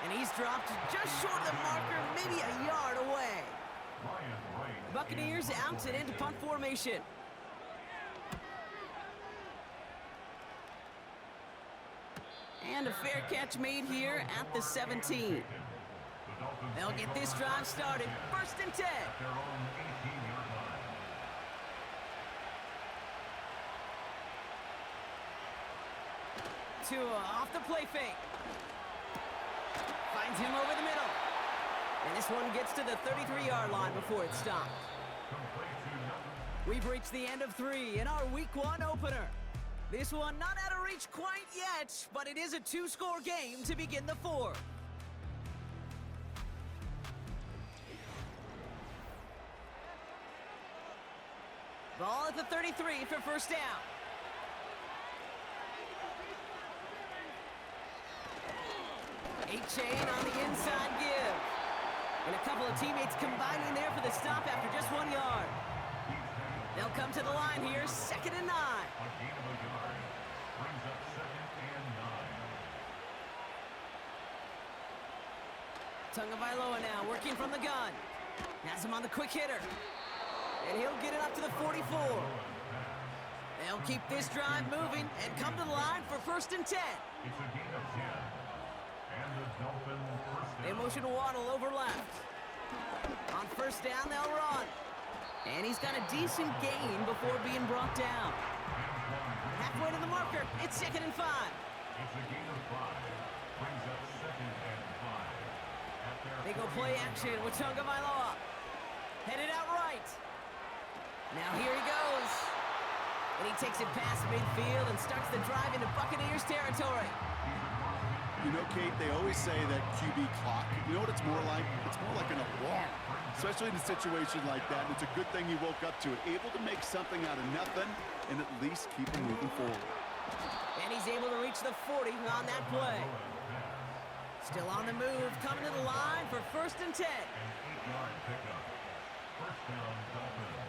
And he's dropped just short of the marker, maybe a yard away. Buccaneers out and into punt formation. And a fair catch made here at the 17. They'll get this drive started, 1st and 10. Their own 18-yard line. Tua off the play fake. Finds him over the middle. And this one gets to the 33-yard line before it's stopped. We've reached the end of 3 in our week 1 opener. This one not out of reach quite yet, but it is a 2-score game to begin the 4th. Ball at the 33 for first down. A-chain on the inside give. And a couple of teammates combining there for the stop after just 1 yard. They'll come to the line here, 2nd and 9. A gain of a yard brings up 2nd and 9. Tagovailoa now working from the gun. Has him on the quick hitter. And he'll get it up to the 44. They'll keep this drive moving and come to the line for 1st and 10. It's a gain of 10. And the Dolphins first They down. motion Waddle over left. On 1st down, they'll run. And he's got a decent gain before being brought down. Halfway to the marker, it's 2nd and 5. It's a gain of 5. Brings up 2nd and 5. At their They go play action with Tagovailoa. Headed out right. Now here he goes. And he takes it past midfield and starts the drive into Buccaneers territory. You know, Kate, they always say that QB clock. You know what it's more like? It's more like an alarm, especially in a situation like that. And it's a good thing you woke up to it, able to make something out of nothing and at least keep him moving forward. And he's able to reach the 40 on that play. Still on the move, coming to the line for 1st and 10. An 8-yard pickup. First down, Dolphins.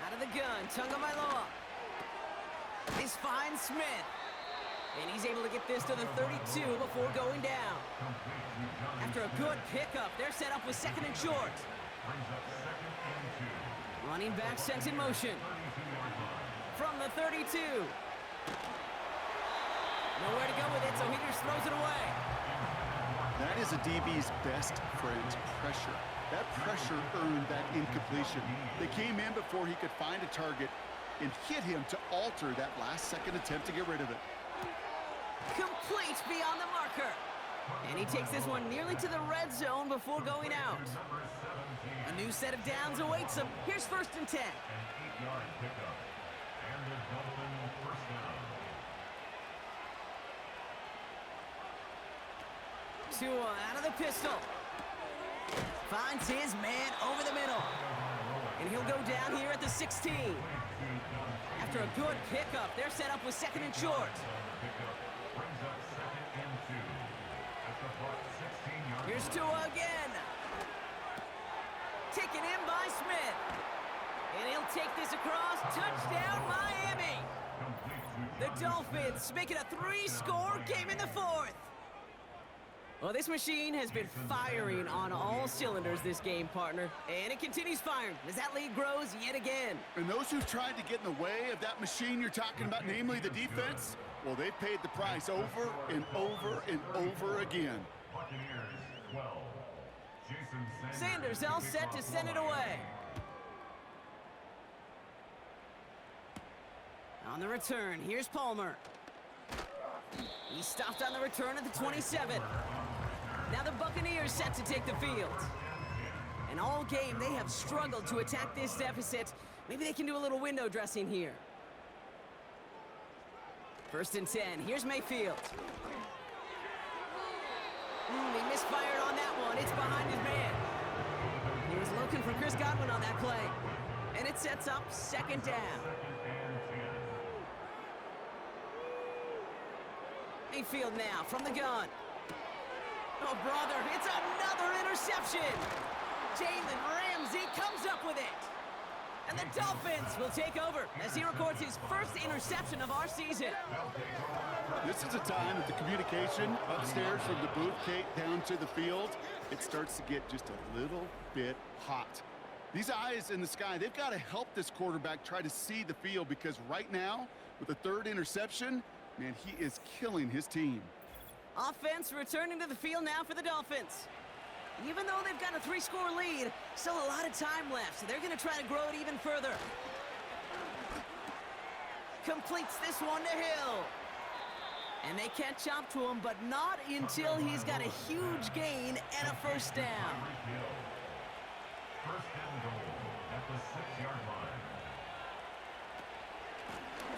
Out of the gun, Tagovailoa. This finds Smith. And he's able to get this to the 32 before going down. After a good pickup, they're set up with 2nd and short. Brings up 2nd and 2. Running back sent in motion. 32-yard line. From the 32. Nowhere to go with it, so he just throws it away. That is a DB's best friend, pressure. That pressure earned that incompletion. They came in before he could find a target and hit him to alter that last-second attempt to get rid of it. Complete beyond the marker. And he takes this one nearly to the red zone before going out. Number 17. A new set of downs awaits him. Here's 1st and 10. An 8-yard pickup. And the Dolphins first down. Tua out of the pistol. Finds his man over the middle. And he'll go down here at the 16. After a good pickup, they're set up with 2nd and short. Pickup brings up 2nd and 2. At the Buck 16-yard Here's Tua again. Taken in by Smith. And he'll take this across. Touchdown, Miami. The Dolphins make it a 3-score game in the 4th. Well, this machine has been firing on all cylinders this game, partner. And it continues firing as that lead grows yet again. And those who've tried to get in the way of that machine you're talking about, namely the defense, well, they've paid the price over and over and over again. Buccaneers 12. Jason Sanders all set to send it away. On the return, here's Palmer. He stopped on the return at the 27. Now the Buccaneers set to take the field. And all game, they have struggled to attack this deficit. Maybe they can do a little window dressing here. 1st and 10. Here's Mayfield. He misfired on that one. It's behind his man. He was looking for Chris Godwin on that play. And it sets up 2nd down. Mayfield now from the gun. Oh, brother, it's another interception. Jalen Ramsey comes up with it. And the Dolphins will take over as he records his 1st interception of our season. This is a time that the communication upstairs from the booth, Kate, down to the field, it starts to get just a little bit hot. These eyes in the sky, they've got to help this quarterback try to see the field, because right now, with the 3rd interception, man, he is killing his team. Offense returning to the field now for the Dolphins. Even though they've got a 3-score lead, still a lot of time left, so they're going to try to grow it even further. Completes this one to Hill. And they catch up to him, but not until he's got a huge gain and a 1st down. 1st and goal at the 6-yard line.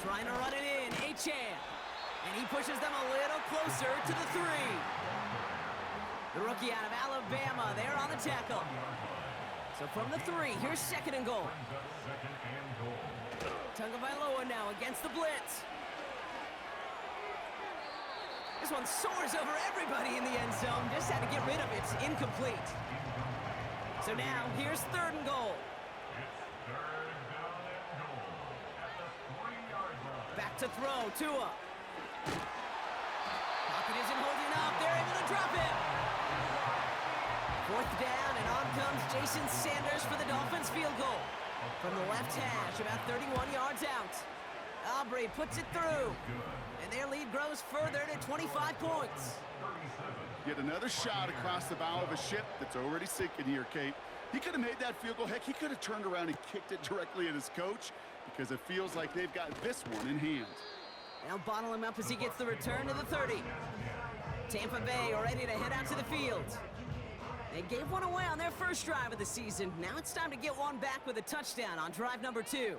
Trying to run it in, Achane. And he pushes them a little closer to the 3. The rookie out of Alabama, there on the tackle. So from the 3, here's 2nd and goal. Brings up 2nd and goal. Tagovailoa now against the blitz. This one soars over everybody in the end zone. Just had to get rid of it. It's incomplete. So now, here's 3rd and goal. It's 3rd down and goal at the 3-yard line. Back to throw, Tua. Pocket isn't holding up. They're able to drop it. 4th down, and on comes Jason Sanders for the Dolphins field goal. From the left hash, about 31 yards out. Aubrey puts it through. And their lead grows further to 25 points. Yet another shot across the bow of a ship that's already sinking here, Kate. He could have made that field goal. Heck, he could have turned around and kicked it directly at his coach because it feels like they've got this one in hand. They'll bottle him up as he gets the return to the 30. Tampa Bay are ready to head out to the field. They gave one away on their first drive of the season. Now it's time to get one back with a touchdown on drive number 2.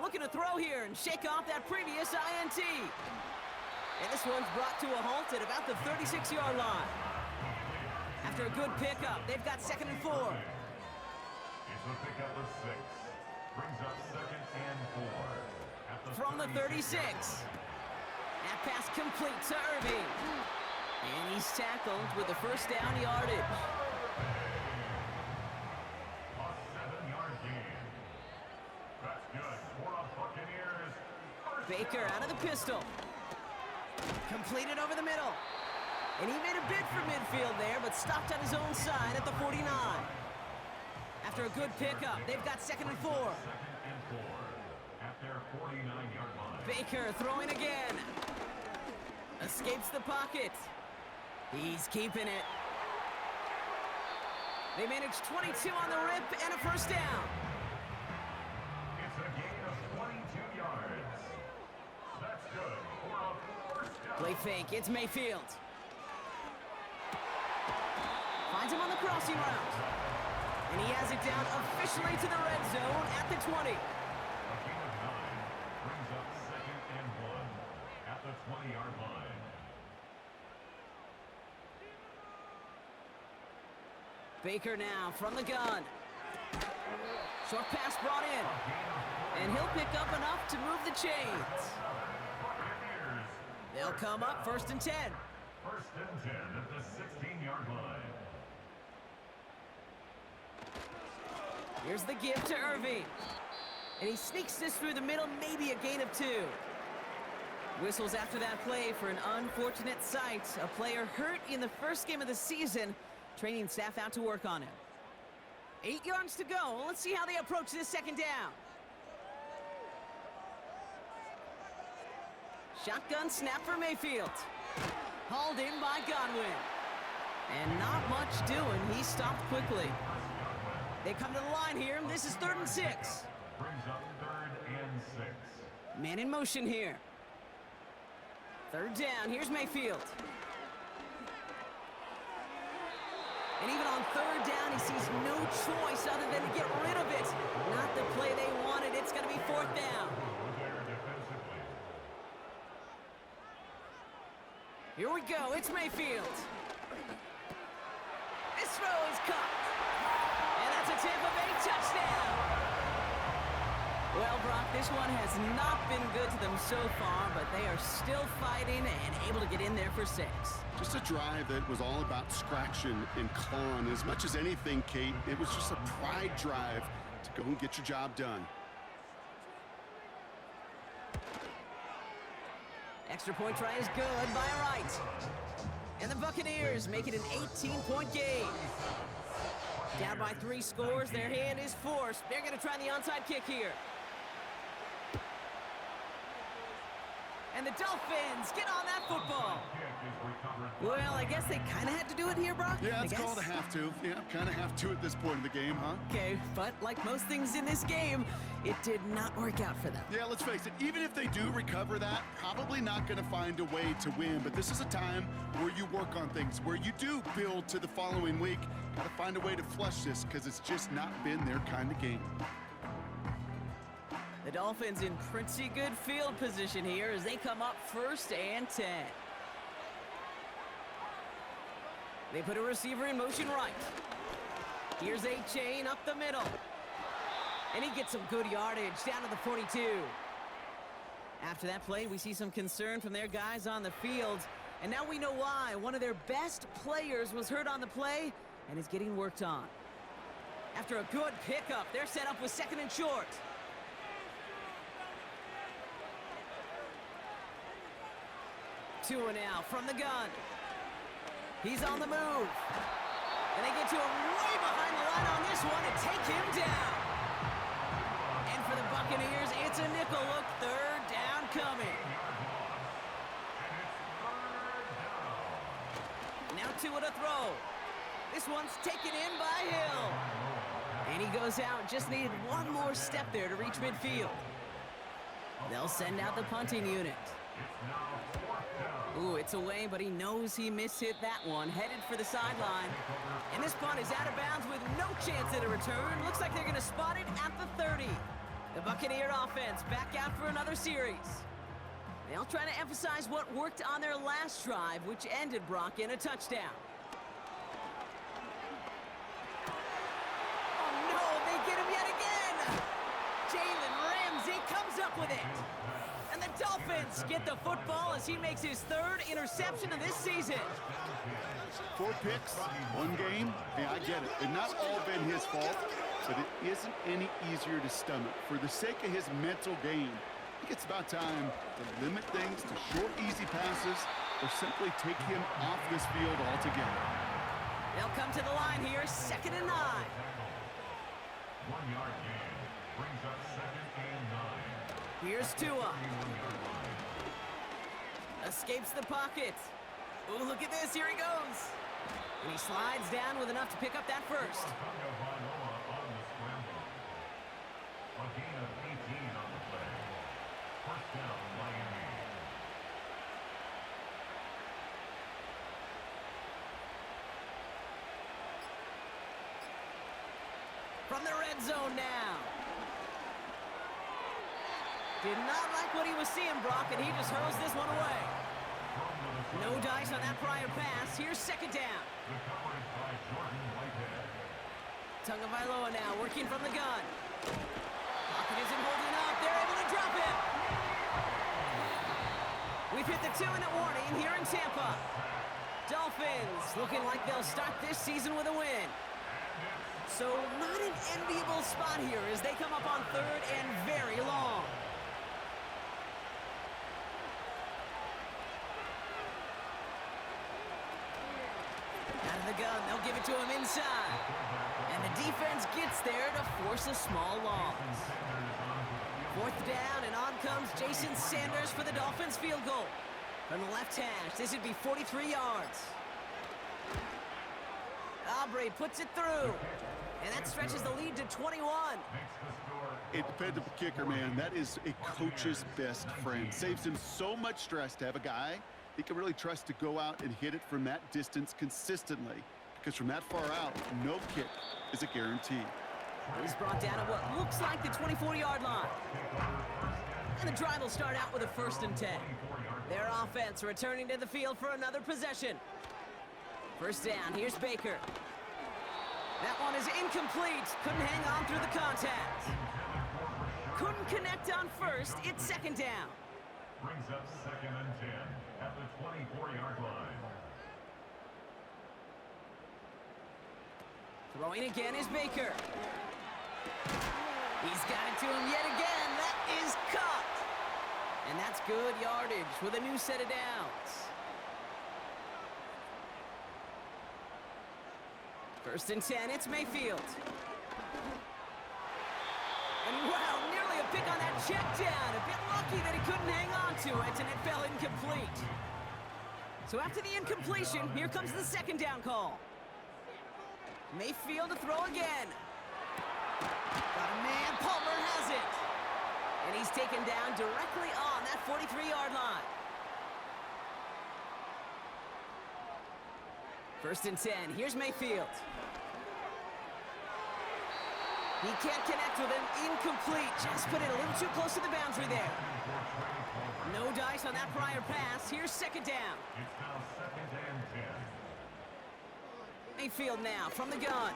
Looking to throw here and shake off that previous INT. And this one's brought to a halt at about the 36-yard line. After a good pickup, they've got 2nd and 4. It's a pickup of 6. Brings up 2nd and 4. At the From the 36. That pass complete to Irving. And he's tackled with the first down yardage. A 7-yard gain. That's good for the Buccaneers. Baker out of the pistol. Completed over the middle. And he made a bid for midfield there, but stopped on his own side at the 49. After a good pickup, they've got 2nd and 4. 2nd and 4 at their 49-yard line. Baker throwing again. Escapes the pocket. He's keeping it. They manage 22 on the rip and a first down. It's a gain of 22 yards. That's good for a first down. Play fake, it's Mayfield. Finds him on the crossing route. And he has it down officially to the red zone at the 20. A gain of 9 brings up 2nd and 1 at the 20-yard line. Baker now from the gun. Short pass brought in. And he'll pick up enough to move the chains. They'll come up 1st and 10. 1st and 10 at the 16-yard line. Here's the give to Irving. And he sneaks this through the middle, maybe a gain of 2. Whistles after that play for an unfortunate sight. A player hurt in the first game of the season. Training staff out to work on him. 8 yards to go. Let's see how they approach this 2nd down. Shotgun snap for Mayfield. Hauled in by Godwin. And not much doing. He stopped quickly. They come to the line here. This is 3rd and 6. Brings up 3rd and 6. Man in motion here. 3rd down. Here's Mayfield. And even on 3rd down, he sees no choice other than to get rid of it. Not the play they wanted. It's going to be 4th down. There defensively. Here we go. It's Mayfield. This throw is caught. And that's a Tampa Bay touchdown. Well, Brock, this one has not been good to them so far, but they are still fighting and able to get in there for 6. Just a drive that was all about scratching and clawing. As much as anything, Kate, it was just a pride drive to go and get your job done. Extra point try is good by Wright. And the Buccaneers make it an 18-point game. Down by 3 scores, their hand is forced. They're going to try the onside kick here. And the Dolphins get on that football. Well, I guess they kind of had to do it here, Brock. Yeah, it's called a have to. Yeah, kind of have to at this point in the game, huh? Okay, but like most things in this game, it did not work out for them. Yeah, let's face it, even if they do recover that, probably not going to find a way to win. But this is a time where you work on things, where you do build to the following week. Got to find a way to flush this because it's just not been their kind of game. The Dolphins in pretty good field position here as they come up 1st and 10. They put a receiver in motion right. Here's A-Chain up the middle. And he gets some good yardage down to the 42. After that play, we see some concern from their guys on the field. And now we know why. One of their best players was hurt on the play and is getting worked on. After a good pickup, they're set up with 2nd and short. Tua now from the gun. He's on the move. And they get to him way behind the line on this one and take him down. And for the Buccaneers, it's a nickel look. 3rd down coming. Now Tua to throw. This one's taken in by Hill. And he goes out. Just needed one more step there to reach midfield. They'll send out the punting unit. Ooh, it's away, but he knows he mishit that one. Headed for the sideline. And this punt is out of bounds with no chance at a return. Looks like they're going to spot it at the 30. The Buccaneer offense back out for another series. They'll try to emphasize what worked on their last drive, which ended, Brock, in a touchdown. Oh, no, they get him yet again. Jalen Ramsey comes up with it. And the Dolphins get the football as he makes his 3rd interception of this season. 4 picks, 1 game. Yeah, I get it. They've not all been his fault, but it isn't any easier to stomach. For the sake of his mental game, I think it's about time to limit things to short, easy passes or simply take him off this field altogether. They'll come to the line here, 2nd and 9. 1-yard gain brings up 2nd and 9. Here's Tua. Escapes the pocket. Ooh, look at this. Here he goes. And he slides down with enough to pick up that first. A gain of 18 on the play. 1st down, Miami. From the red zone now. Did not like what he was seeing, Brock, and he just hurls this one away. No dice on that prior pass. Here's 2nd down. The coverage by Jordan Whitehead. Tagovailoa now working from the gun. Pocket isn't holding up. They're able to drop him. We've hit the 2-minute warning here in Tampa. Dolphins looking like they'll start this season with a win. So not an enviable spot here as they come up on 3rd and very long. Out of the gun, they'll give it to him inside. And the defense gets there to force a small loss. 4th down, and on comes Jason Sanders for the Dolphins field goal. From the left hash, this would be 43 yards. Aubrey puts it through. And that stretches the lead to 21. A dependable kicker, man. That is a coach's best friend. Saves him so much stress to have a guy he can really trust to go out and hit it from that distance consistently. Because from that far out, no kick is a guarantee. He's brought down at what looks like the 24-yard line. And the drive will start out with a 1st and 10. Their offense returning to the field for another possession. 1st down, here's Baker. That one is incomplete. Couldn't hang on through the contact. Couldn't connect on 1st. It's 2nd down. Brings up 2nd and 10 at the 24-yard line. Throwing again is Baker. He's got it to him yet again. That is caught. And that's good yardage with a new set of downs. 1st and 10, it's Mayfield. And wow, nearly a pick on that check down. A bit lucky that he couldn't hang on to it, and it fell incomplete. So after the incompletion, here comes the 2nd down call. Mayfield to throw again. Got a man, Palmer has it. And he's taken down directly on that 43-yard line. 1st and 10, here's Mayfield. He can't connect with him, incomplete. Just put it a little too close to the boundary there. No dice on that prior pass. Here's 2nd down. It's now 2nd and 10. Mayfield now from the gun.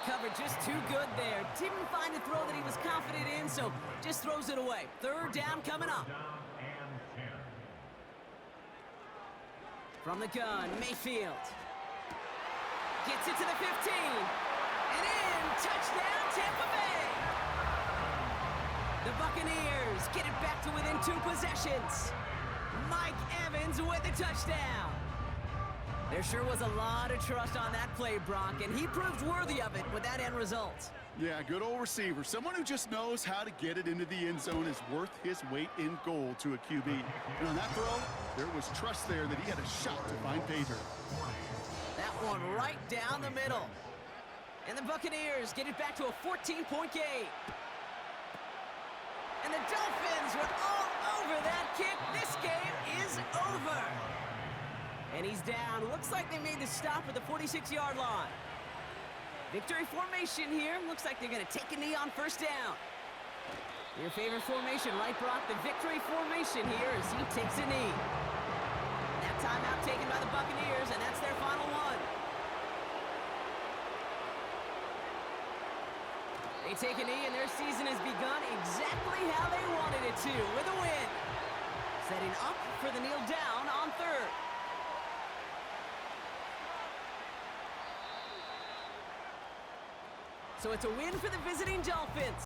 covered just too good there. Didn't find a throw that he was confident in, so just throws it away. Third down coming up. Down and 10. From the gun, Mayfield. Gets it to the 15. And in. Touchdown, Tampa Bay. The Buccaneers get it back to within 2 possessions. Mike Evans with the touchdown. There sure was a lot of trust on that play, Brock, and he proved worthy of it with that end result. Yeah, good old receiver. Someone who just knows how to get it into the end zone is worth his weight in gold to a QB. And on that throw, there was trust there that he had a shot to find pay dirt. That one right down the middle. And the Buccaneers get it back to a 14-point game. And the Dolphins were all over that kick. This game is over. And he's down. Looks like they made the stop at the 46-yard line. Victory formation here. Looks like they're going to take a knee on first down. Your favorite formation, right, Brock? The victory formation here as he takes a knee. That timeout taken by the Buccaneers, and that's their final one. They take a knee, and their season has begun exactly how they wanted it to, with a win. Setting up for the kneel down on third. So it's a win for the visiting Dolphins.